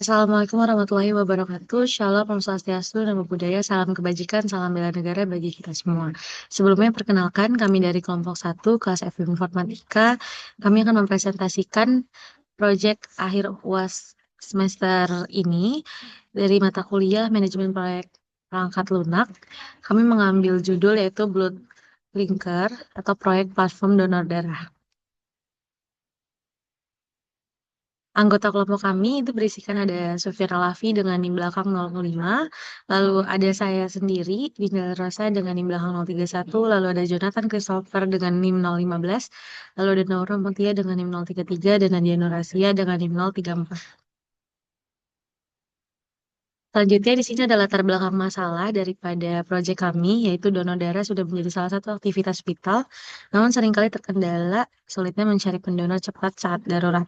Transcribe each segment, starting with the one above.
Assalamualaikum warahmatullahi wabarakatuh. Shalom, Om Swastiastu, Namo Buddhaya, salam kebajikan, salam bela negara bagi kita semua. Sebelumnya perkenalkan kami dari kelompok 1 kelas FIB Informatika. Kami akan mempresentasikan proyek akhir UAS semester ini dari mata kuliah Manajemen Proyek Perangkat Lunak. Kami mengambil judul yaitu Blood Linker atau Proyek Platform Donor Darah. Anggota kelompok kami itu berisikan ada Sofira Lavi dengan NIM belakang 005, lalu ada saya sendiri, Dinda Rosa dengan NIM belakang 031, lalu ada Jonathan Christopher dengan NIM 015, lalu ada Naura Mutia dengan NIM 033, dan Nadia Nurasia dengan NIM 034. Selanjutnya di sini ada latar belakang masalah daripada proyek kami, yaitu donor darah sudah menjadi salah satu aktivitas vital, namun seringkali terkendala sulitnya mencari pendonor cepat saat darurat.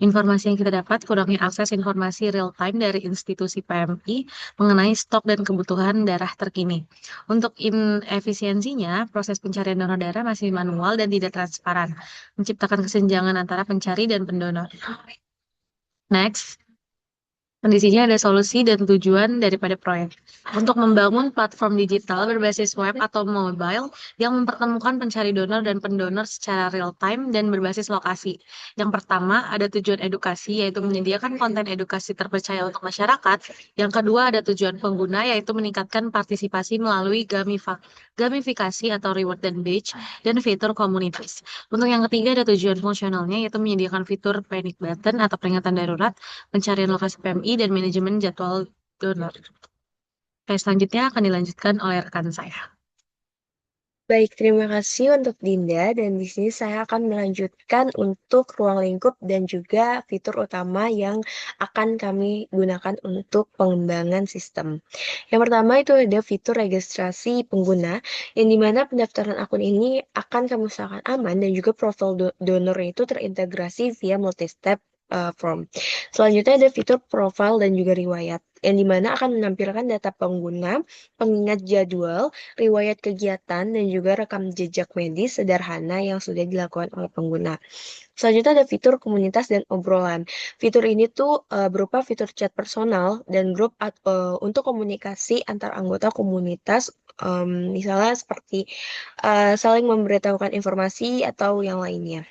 Informasi yang kita dapat kurangnya akses informasi real time dari institusi PMI mengenai stok dan kebutuhan darah terkini. Untuk inefisiensinya, proses pencarian donor darah masih manual dan tidak transparan, menciptakan kesenjangan antara pencari dan pendonor. Next. Di sini ada solusi dan tujuan daripada proyek. Untuk membangun platform digital berbasis web atau mobile yang mempertemukan pencari donor dan pendonor secara real time dan berbasis lokasi. Yang pertama, ada tujuan edukasi, yaitu menyediakan konten edukasi terpercaya untuk masyarakat. Yang kedua, ada tujuan pengguna, yaitu meningkatkan partisipasi melalui gamifikasi atau reward dan badge, dan fitur komunitas. Untuk yang ketiga, ada tujuan fungsionalnya, yaitu menyediakan fitur panic button atau peringatan darurat, pencarian lokasi PMI, dan manajemen jadwal donor. Oke, selanjutnya akan dilanjutkan oleh rekan saya. Baik, terima kasih untuk Dinda dan di sini saya akan melanjutkan untuk ruang lingkup dan juga fitur utama yang akan kami gunakan untuk pengembangan sistem. Yang pertama itu ada fitur registrasi pengguna yang dimana pendaftaran akun ini akan kami usahakan aman dan juga profil donor itu terintegrasi via multi-step form. Selanjutnya ada fitur profil dan juga riwayat yang dimana akan menampilkan data pengguna, pengingat jadwal, riwayat kegiatan, dan juga rekam jejak medis sederhana yang sudah dilakukan oleh pengguna. Selanjutnya ada fitur komunitas dan obrolan. Fitur ini tuh berupa fitur chat personal dan grup untuk komunikasi antar anggota komunitas, misalnya seperti saling memberitahukan informasi atau yang lainnya.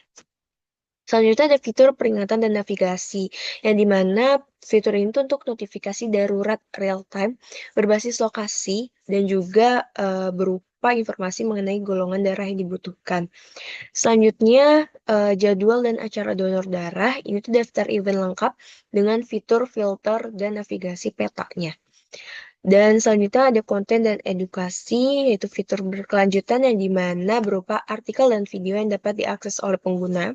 Selanjutnya ada fitur peringatan dan navigasi, yang dimana fitur ini tuh untuk notifikasi darurat real time berbasis lokasi dan juga berupa informasi mengenai golongan darah yang dibutuhkan. Selanjutnya jadwal dan acara donor darah, ini tuh daftar event lengkap dengan fitur filter dan navigasi petanya. Dan selanjutnya ada konten dan edukasi, yaitu fitur berkelanjutan yang dimana berupa artikel dan video yang dapat diakses oleh pengguna,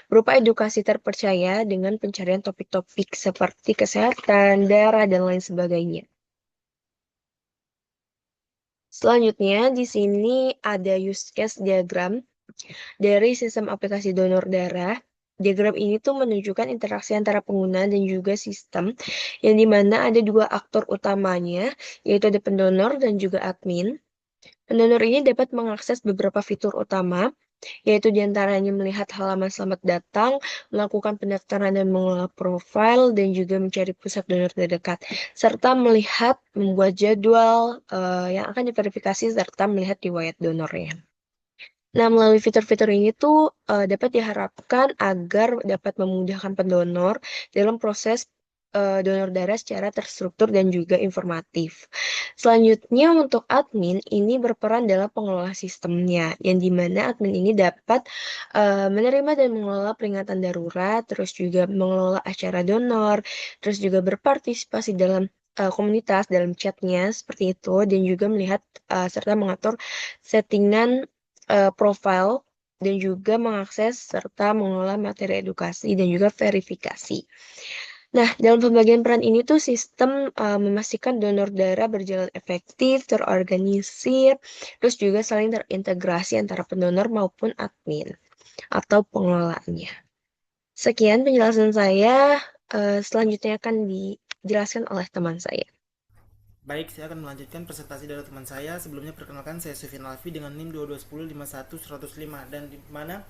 berupa edukasi terpercaya dengan pencarian topik-topik seperti kesehatan, darah, dan lain sebagainya. Selanjutnya, di sini ada use case diagram dari sistem aplikasi donor darah. Diagram ini tuh menunjukkan interaksi antara pengguna dan juga sistem, yang dimana ada dua aktor utamanya, yaitu ada pendonor dan juga admin. Pendonor ini dapat mengakses beberapa fitur utama, yaitu diantaranya melihat halaman selamat datang, melakukan pendaftaran dan mengelola profil, dan juga mencari pusat donor terdekat, serta melihat membuat jadwal yang akan diverifikasi serta melihat riwayat donornya. Nah, melalui fitur-fitur ini tuh dapat diharapkan agar dapat memudahkan pendonor dalam proses donor darah secara terstruktur dan juga informatif. Selanjutnya untuk admin ini berperan dalam pengelola sistemnya, yang dimana admin ini dapat menerima dan mengelola peringatan darurat, terus juga mengelola acara donor, terus juga berpartisipasi dalam komunitas dalam chatnya seperti itu, dan juga melihat serta mengatur settingan profil dan juga mengakses serta mengelola materi edukasi dan juga verifikasi. Nah, dalam pembagian peran ini tuh sistem memastikan donor darah berjalan efektif, terorganisir, terus juga saling terintegrasi antara pendonor maupun admin atau pengelolaannya. Sekian penjelasan saya, selanjutnya akan dijelaskan oleh teman saya. Baik, saya akan melanjutkan presentasi dari teman saya. Sebelumnya perkenalkan saya Sufyan Alfi dengan NIM 2210510105 dan di mana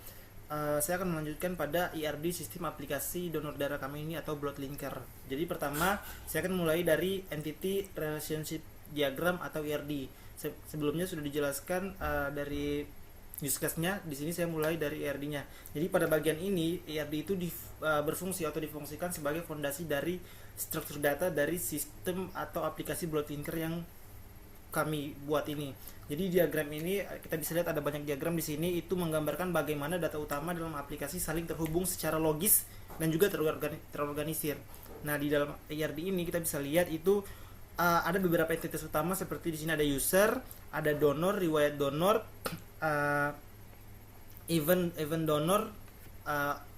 saya akan melanjutkan pada IRD sistem aplikasi donor darah kami ini atau blood linker. Jadi pertama saya akan mulai dari entity relationship diagram atau IRD. Sebelumnya sudah dijelaskan dari use case-nya. Di sini saya mulai dari IRD-nya. Jadi pada bagian ini IRD itu berfungsi atau difungsikan sebagai fondasi dari struktur data dari sistem atau aplikasi blood linker yang kami buat ini. Jadi diagram ini kita bisa lihat ada banyak diagram di sini, itu menggambarkan bagaimana data utama dalam aplikasi saling terhubung secara logis dan juga terorganisir. Nah, di dalam IRD ini kita bisa lihat itu ada beberapa entitas utama seperti di sini ada user, ada donor, riwayat donor, event donor,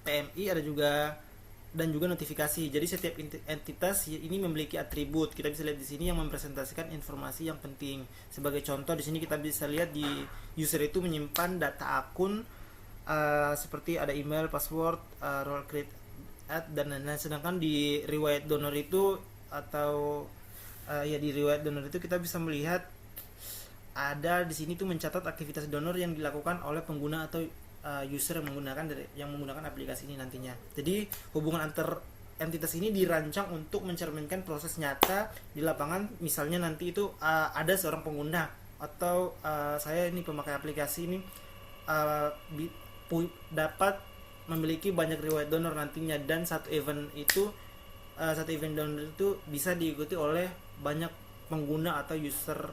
PMI, ada juga dan juga notifikasi. Jadi setiap entitas ini memiliki atribut. Kita bisa lihat di sini yang mempresentasikan informasi yang penting. Sebagai contoh di sini kita bisa lihat di user itu menyimpan data akun seperti ada email, password, role create ad dan lain-lain. Sedangkan di riwayat donor itu atau di riwayat donor itu kita bisa melihat ada di sini tuh mencatat aktivitas donor yang dilakukan oleh pengguna atau user yang menggunakan aplikasi ini nantinya. Jadi hubungan antar entitas ini dirancang untuk mencerminkan proses nyata di lapangan. Misalnya nanti itu ada seorang pengguna atau saya ini pemakai aplikasi ini dapat memiliki banyak riwayat donor nantinya, dan satu event donor itu bisa diikuti oleh banyak pengguna atau user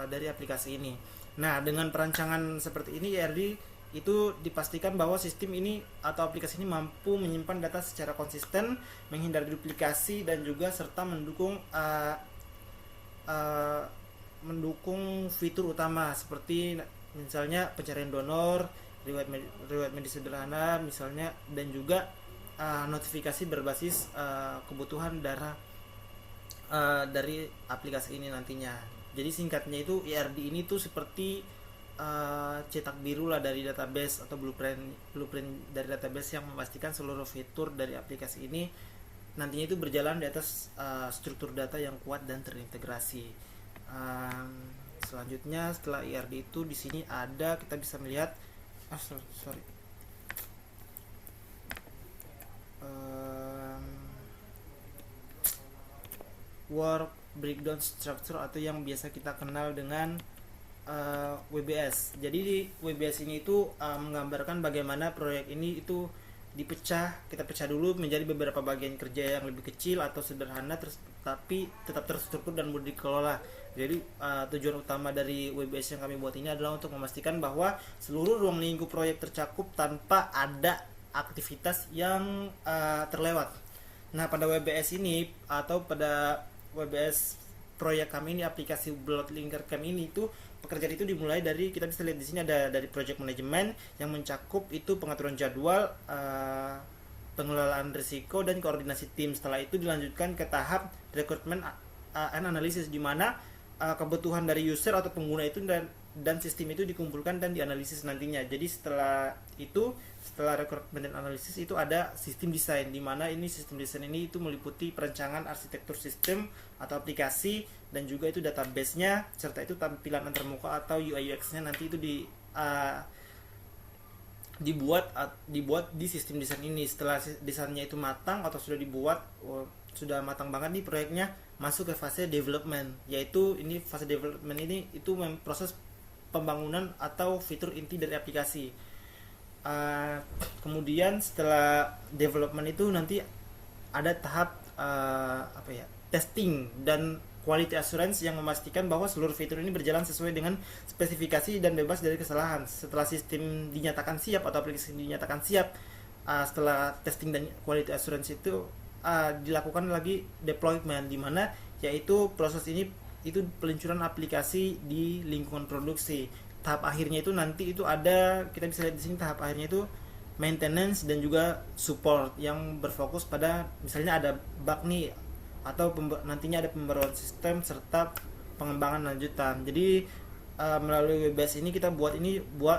dari aplikasi ini. Nah, dengan perancangan seperti ini IRD itu dipastikan bahwa sistem ini atau aplikasi ini mampu menyimpan data secara konsisten, menghindari duplikasi dan juga serta mendukung fitur utama seperti misalnya pencarian donor, riwayat medis sederhana misalnya, dan juga notifikasi berbasis kebutuhan darah dari aplikasi ini nantinya. Jadi singkatnya itu IRD ini tuh seperti cetak biru lah dari database atau blueprint dari database yang memastikan seluruh fitur dari aplikasi ini nantinya itu berjalan di atas struktur data yang kuat dan terintegrasi. Selanjutnya setelah IRD itu di sini ada kita bisa melihat work breakdown structure atau yang biasa kita kenal dengan WBS. Jadi di WBS ini itu menggambarkan bagaimana proyek ini itu kita pecah dulu menjadi beberapa bagian kerja yang lebih kecil atau sederhana tapi tetap terstruktur dan mudah dikelola. Jadi tujuan utama dari WBS yang kami buat ini adalah untuk memastikan bahwa seluruh ruang lingkup proyek tercakup tanpa ada aktivitas yang terlewat. Nah, pada WBS ini atau pada WBS proyek kami ini, aplikasi blood linker kami ini itu pekerjaan itu dimulai dari, kita bisa lihat di sini ada dari project management yang mencakup itu pengaturan jadwal, pengelolaan risiko dan koordinasi tim. Setelah itu dilanjutkan ke tahap recruitment and analysis, di mana kebutuhan dari user atau pengguna itu dan sistem itu dikumpulkan dan dianalisis nantinya. Jadi setelah recruitment dan analisis itu ada sistem desain, di mana ini sistem desain ini itu meliputi perencanaan arsitektur sistem atau aplikasi dan juga itu database-nya, serta itu tampilan antarmuka atau UI UX-nya nanti itu dibuat di sistem desain ini. Setelah desainnya itu matang atau sudah matang banget di proyeknya, masuk ke fase development, yaitu ini fase development ini itu proses pembangunan atau fitur inti dari aplikasi. Kemudian setelah development itu nanti ada tahap testing dan quality assurance yang memastikan bahwa seluruh fitur ini berjalan sesuai dengan spesifikasi dan bebas dari kesalahan. Setelah sistem dinyatakan siap atau aplikasi dinyatakan siap, setelah testing dan quality assurance itu dilakukan lagi deployment, di mana yaitu proses ini itu peluncuran aplikasi di lingkungan produksi. Tahap akhirnya itu nanti itu ada, kita bisa lihat di sini tahap akhirnya itu maintenance dan juga support yang berfokus pada misalnya ada bug nih atau nantinya ada pembaruan sistem serta pengembangan lanjutan. Jadi melalui WBS ini kita buat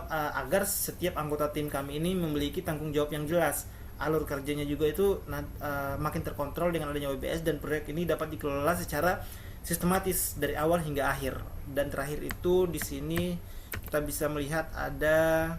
agar setiap anggota tim kami ini memiliki tanggung jawab yang jelas. Alur kerjanya juga itu makin terkontrol dengan adanya WBS, dan proyek ini dapat dikelola secara sistematis dari awal hingga akhir. Dan terakhir itu di sini kita bisa melihat ada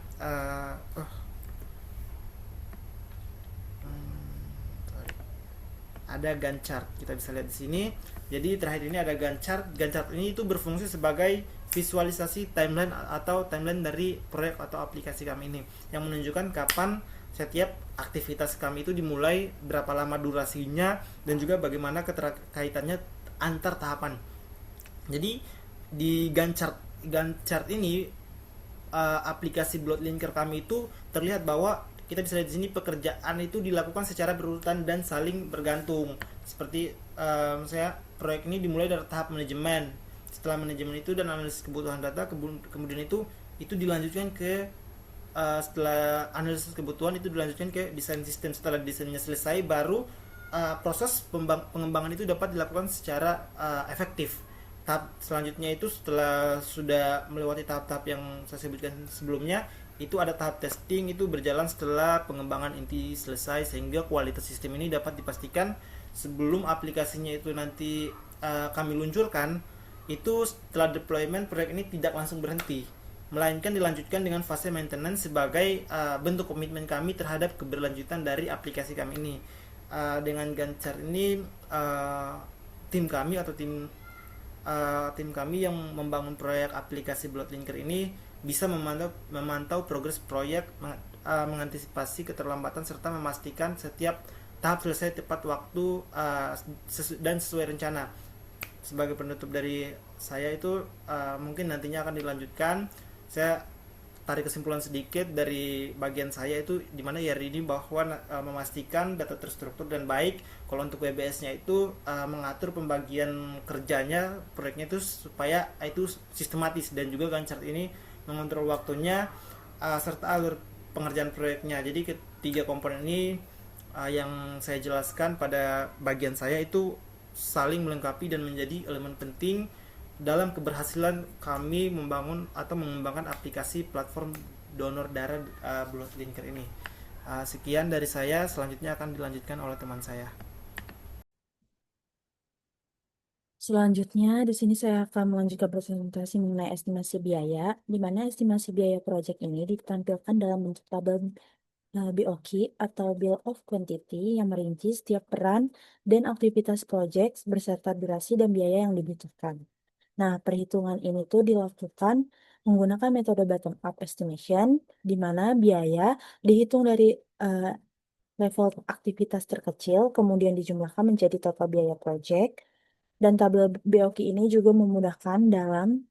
ada Gantt chart. Kita bisa lihat di sini. Jadi terakhir ini ada Gantt chart. Gantt chart ini itu berfungsi sebagai visualisasi timeline atau timeline dari proyek atau aplikasi kami ini, yang menunjukkan kapan setiap aktivitas kami itu dimulai, berapa lama durasinya, dan juga bagaimana keterkaitannya antar tahapan. Jadi di Gantt chart ini aplikasi Bloodlinker kami itu terlihat bahwa kita bisa lihat di sini pekerjaan itu dilakukan secara berurutan dan saling bergantung. Seperti misalnya proyek ini dimulai dari tahap manajemen. Setelah manajemen itu dan analisis kebutuhan data, kemudian itu dilanjutkan ke setelah analisis kebutuhan itu dilanjutkan ke desain sistem. Setelah desainnya selesai, baru proses pengembangan itu dapat dilakukan secara efektif. Tahap selanjutnya itu setelah sudah melewati tahap-tahap yang saya sebutkan sebelumnya, itu ada tahap testing, itu berjalan setelah pengembangan inti selesai, sehingga kualitas sistem ini dapat dipastikan sebelum aplikasinya itu nanti kami luncurkan. Itu setelah deployment, proyek ini tidak langsung berhenti, melainkan dilanjutkan dengan fase maintenance sebagai bentuk komitmen kami terhadap keberlanjutan dari aplikasi kami ini. Dengan Gantt chart ini tim kami atau tim kami yang membangun proyek aplikasi Bloodlinker ini bisa memantau progres proyek, mengantisipasi keterlambatan, serta memastikan setiap tahap selesai tepat waktu dan sesuai rencana. Sebagai penutup dari saya itu mungkin nantinya akan dilanjutkan. Saya tarik kesimpulan sedikit dari bagian saya itu, dimana ya ini bahwa memastikan data terstruktur dan baik. Kalau untuk WBS-nya itu mengatur pembagian kerjanya proyeknya itu supaya itu sistematis, dan juga Gantt chart ini mengontrol waktunya serta alur pengerjaan proyeknya. Jadi ketiga komponen ini yang saya jelaskan pada bagian saya itu saling melengkapi dan menjadi elemen penting dalam keberhasilan kami membangun atau mengembangkan aplikasi platform donor darah Bloodlinker ini. Sekian dari saya, selanjutnya akan dilanjutkan oleh teman saya. Selanjutnya, di sini saya akan melanjutkan presentasi mengenai estimasi biaya, di mana estimasi biaya proyek ini ditampilkan dalam bentuk tabel BOQ atau Bill of Quantity yang merinci setiap peran dan aktivitas proyek beserta durasi dan biaya yang dibutuhkan. Nah, perhitungan ini tuh dilakukan menggunakan metode bottom up estimation, di mana biaya dihitung dari level aktivitas terkecil, kemudian dijumlahkan menjadi total biaya proyek. Dan tabel BOQ ini juga memudahkan dalam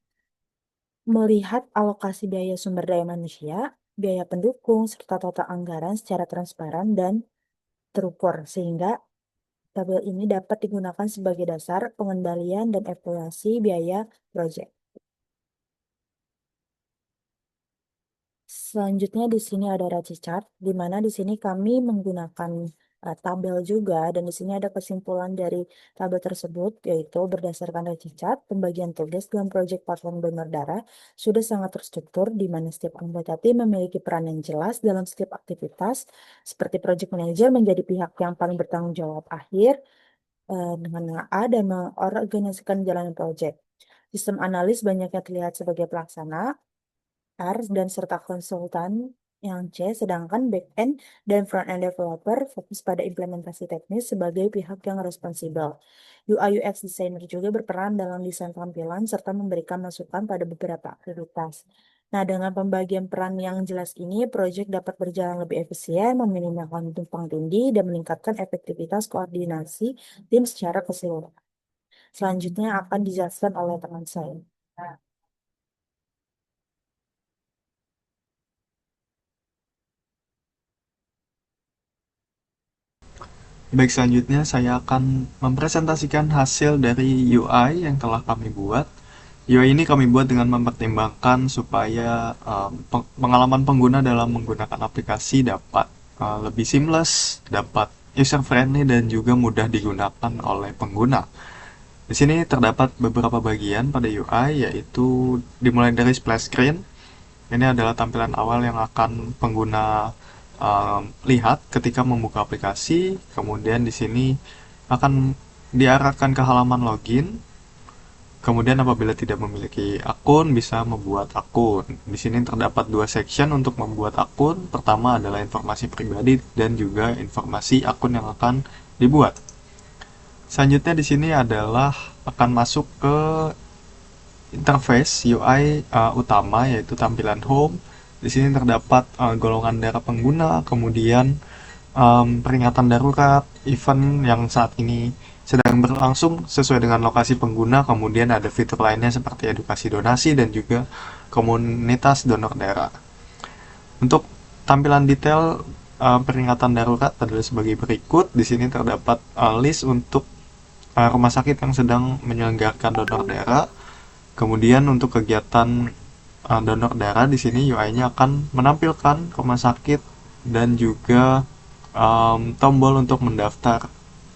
melihat alokasi biaya sumber daya manusia, biaya pendukung, serta total anggaran secara transparan dan terukur, sehingga tabel ini dapat digunakan sebagai dasar pengendalian dan evaluasi biaya proyek. Selanjutnya di sini ada RACI chart, di mana di sini kami menggunakan tabel juga, dan di sini ada kesimpulan dari tabel tersebut, yaitu berdasarkan RACI chart, pembagian tugas dalam proyek platform donor darah sudah sangat terstruktur, di mana setiap anggota tim memiliki peran yang jelas dalam setiap aktivitas, seperti project manager menjadi pihak yang paling bertanggung jawab akhir dengan A dan mengorganisasikan jalanan proyek. Sistem analis banyaknya terlihat sebagai pelaksana, R, dan serta konsultan yang C, sedangkan back-end dan front-end developer fokus pada implementasi teknis sebagai pihak yang responsibel. UI UX designer juga berperan dalam desain tampilan serta memberikan masukan pada beberapa aktivitas. Nah, dengan pembagian peran yang jelas ini, proyek dapat berjalan lebih efisien, meminimalkan tumpang tindih, dan meningkatkan efektivitas koordinasi tim secara keseluruhan. Selanjutnya akan dijelaskan oleh teman saya. Baik, selanjutnya saya akan mempresentasikan hasil dari UI yang telah kami buat. UI ini kami buat dengan mempertimbangkan supaya pengalaman pengguna dalam menggunakan aplikasi dapat lebih seamless, dapat user friendly, dan juga mudah digunakan oleh pengguna. Di sini terdapat beberapa bagian pada UI, yaitu dimulai dari splash screen. Ini adalah tampilan awal yang akan pengguna lihat ketika membuka aplikasi. Kemudian di sini akan diarahkan ke halaman login. Kemudian apabila tidak memiliki akun, bisa membuat akun. Di sini terdapat dua section untuk membuat akun. Pertama adalah informasi pribadi dan juga informasi akun yang akan dibuat. Selanjutnya di sini adalah akan masuk ke interface UI utama, yaitu tampilan home. Di sini terdapat golongan darah pengguna, kemudian peringatan darurat, event yang saat ini sedang berlangsung sesuai dengan lokasi pengguna, kemudian ada fitur lainnya seperti edukasi donasi dan juga komunitas donor darah. Untuk tampilan detail peringatan darurat adalah sebagai berikut. Di sini terdapat list untuk rumah sakit yang sedang menyelenggarakan donor darah. Kemudian untuk kegiatan donor darah di sini UI-nya akan menampilkan rumah sakit dan juga tombol untuk mendaftar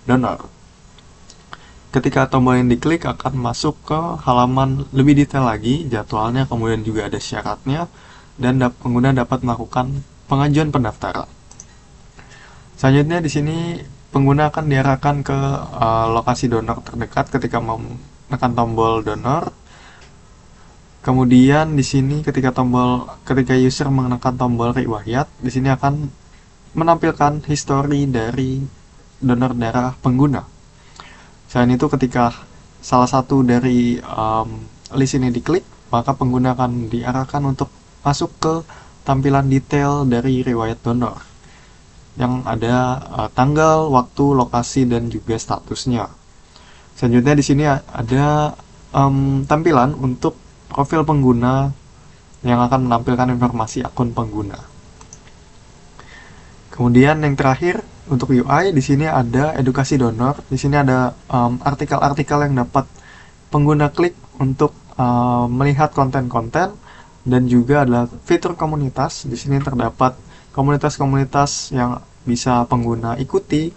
donor. Ketika tombol yang diklik akan masuk ke halaman lebih detail lagi, jadwalnya, kemudian juga ada syaratnya, dan pengguna dapat melakukan pengajuan pendaftaran. Selanjutnya di sini pengguna akan diarahkan ke lokasi donor terdekat ketika menekan tombol donor. Kemudian di sini ketika user menekan tombol riwayat, di sini akan menampilkan histori dari donor darah pengguna. Selain itu, ketika salah satu dari list ini diklik, maka pengguna akan diarahkan untuk masuk ke tampilan detail dari riwayat donor yang ada tanggal, waktu, lokasi, dan juga statusnya. Selanjutnya di sini ada tampilan untuk profil pengguna yang akan menampilkan informasi akun pengguna. Kemudian yang terakhir untuk UI, di sini ada edukasi donor. Di sini ada artikel-artikel yang dapat pengguna klik untuk melihat konten-konten, dan juga ada fitur komunitas. Di sini terdapat komunitas-komunitas yang bisa pengguna ikuti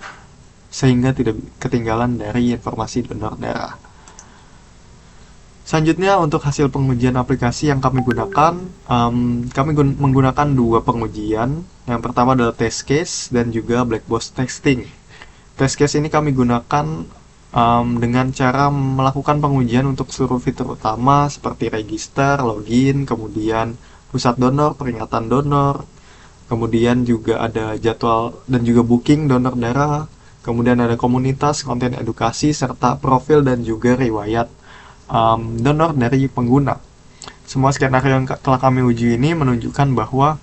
sehingga tidak ketinggalan dari informasi donor darah. Selanjutnya untuk hasil pengujian aplikasi yang kami gunakan, kami menggunakan dua pengujian. Yang pertama adalah test case dan juga black box testing. Test case ini kami gunakan dengan cara melakukan pengujian untuk seluruh fitur utama seperti register, login, kemudian pusat donor, peringatan donor, kemudian juga ada jadwal dan juga booking donor darah, kemudian ada komunitas, konten edukasi, serta profil dan juga riwayat donor dari pengguna. Semua skenario yang telah kami uji ini menunjukkan bahwa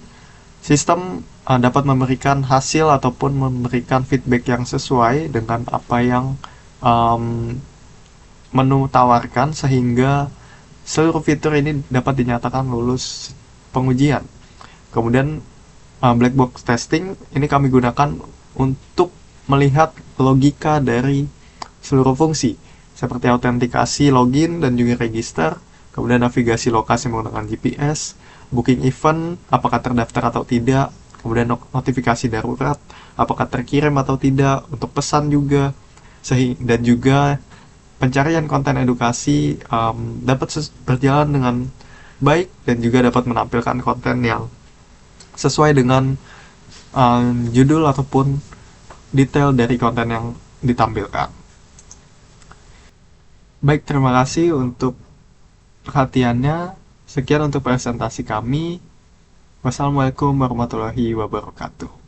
sistem dapat memberikan hasil ataupun memberikan feedback yang sesuai dengan apa yang menu tawarkan, sehingga seluruh fitur ini dapat dinyatakan lulus pengujian. Kemudian black box testing ini kami gunakan untuk melihat logika dari seluruh fungsi seperti autentikasi login dan juga register, kemudian navigasi lokasi menggunakan GPS, booking event, apakah terdaftar atau tidak, kemudian notifikasi darurat, apakah terkirim atau tidak, untuk pesan juga, dan juga pencarian konten edukasi dapat berjalan dengan baik dan juga dapat menampilkan konten yang sesuai dengan judul ataupun detail dari konten yang ditampilkan. Baik, terima kasih untuk perhatiannya. Sekian untuk presentasi kami. Wassalamualaikum warahmatullahi wabarakatuh.